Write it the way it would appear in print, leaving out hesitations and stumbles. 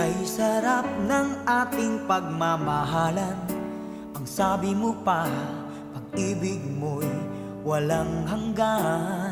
Kay sarap ng ating pagmamahalan. Ang sabi mo pa, pag-ibig mo'y walang hanggan.